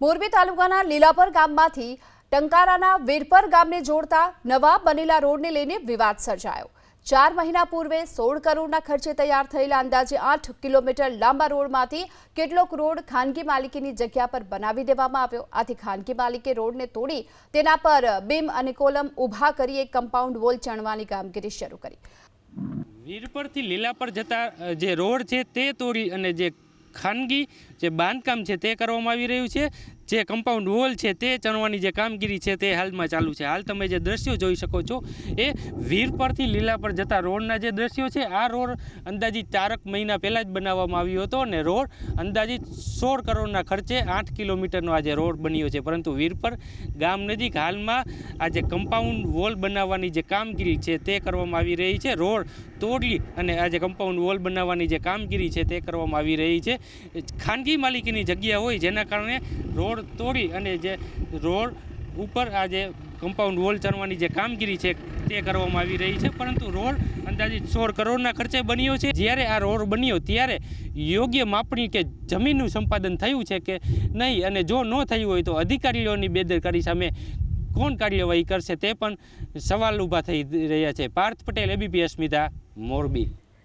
મોરબી તાલુકાના લીલાપર ગામમાંથી ટંકારાના વેરપર ગામને જોડતા નવા બનેલા રોડને લઈને વિવાદ સર્જાયો। 4 મહિના પૂર્વે 16 કરોડના ખર્ચે તૈયાર થયેલા અંદાજે 8 કિલોમીટર લાંબા રોડમાંથી કેટલોક રોડ ખાનગી માલિકીની જગ્યા પર બનાવી દેવામાં આવ્યો। આથી ખાનગી માલિકે રોડને તોડી તેના પર બીમ અને કોલમ ઊભા કરી એક કમ્પાઉન્ડ વોલ ચણવાની કામગીરી શરૂ કરી। વીરપરથી લીલાપર જતા જે રોડ છે તે તોડી અને જે ખાનગી જે બાંધકામ છે તે કરવામાં આવી રહ્યું છે। જે કમ્પાઉન્ડ વોલ છે તે ચણવાની જે કામગીરી છે તે હાલમાં ચાલુ છે। હાલ તમે જે દ્રશ્યો જોઈ શકો છો એ વીરપરથી લીલાપર જતા રોડના જે દ્રશ્યો છે। આ રોડ અંદાજિત 4 મહિના પહેલાં જ બનાવવામાં આવ્યો હતો અને રોડ અંદાજિત 16 કરોડના ખર્ચે 8 કિલોમીટરનો આ જે રોડ બન્યો છે। પરંતુ વીરપર ગામ નજીક હાલમાં આ જે કમ્પાઉન્ડ વોલ બનાવવાની જે કામગીરી છે તે કરવામાં આવી રહી છે। રોડ તોડી અને આ જે કમ્પાઉન્ડ વોલ બનાવવાની જે કામગીરી છે તે કરવામાં આવી રહી છે। ખાનગી માલિકીની જગ્યા હોય જેના કારણે રોડ તોડી અને જે રોડ ઉપર આ જે કમ્પાઉન્ડ વોલ ચણવાની જે કામગીરી છે તે કરવામાં આવી રહી છે। પરંતુ રોડ અંદાજિત 16 કરોડના ખર્ચે બન્યો છે। જ્યારે આ રોડ બન્યો ત્યારે યોગ્ય માપણી કે જમીનનું સંપાદન થયું છે કે નહીં, અને જો ન થયું હોય તો અધિકારીઓની બેદરકારી સામે કોણ કાર્યવાહી કરશે તે પણ સવાલ ઊભા થઈ રહ્યા છે। પાર્થ પટેલ, ABP અસ્મિતા, મોરબી।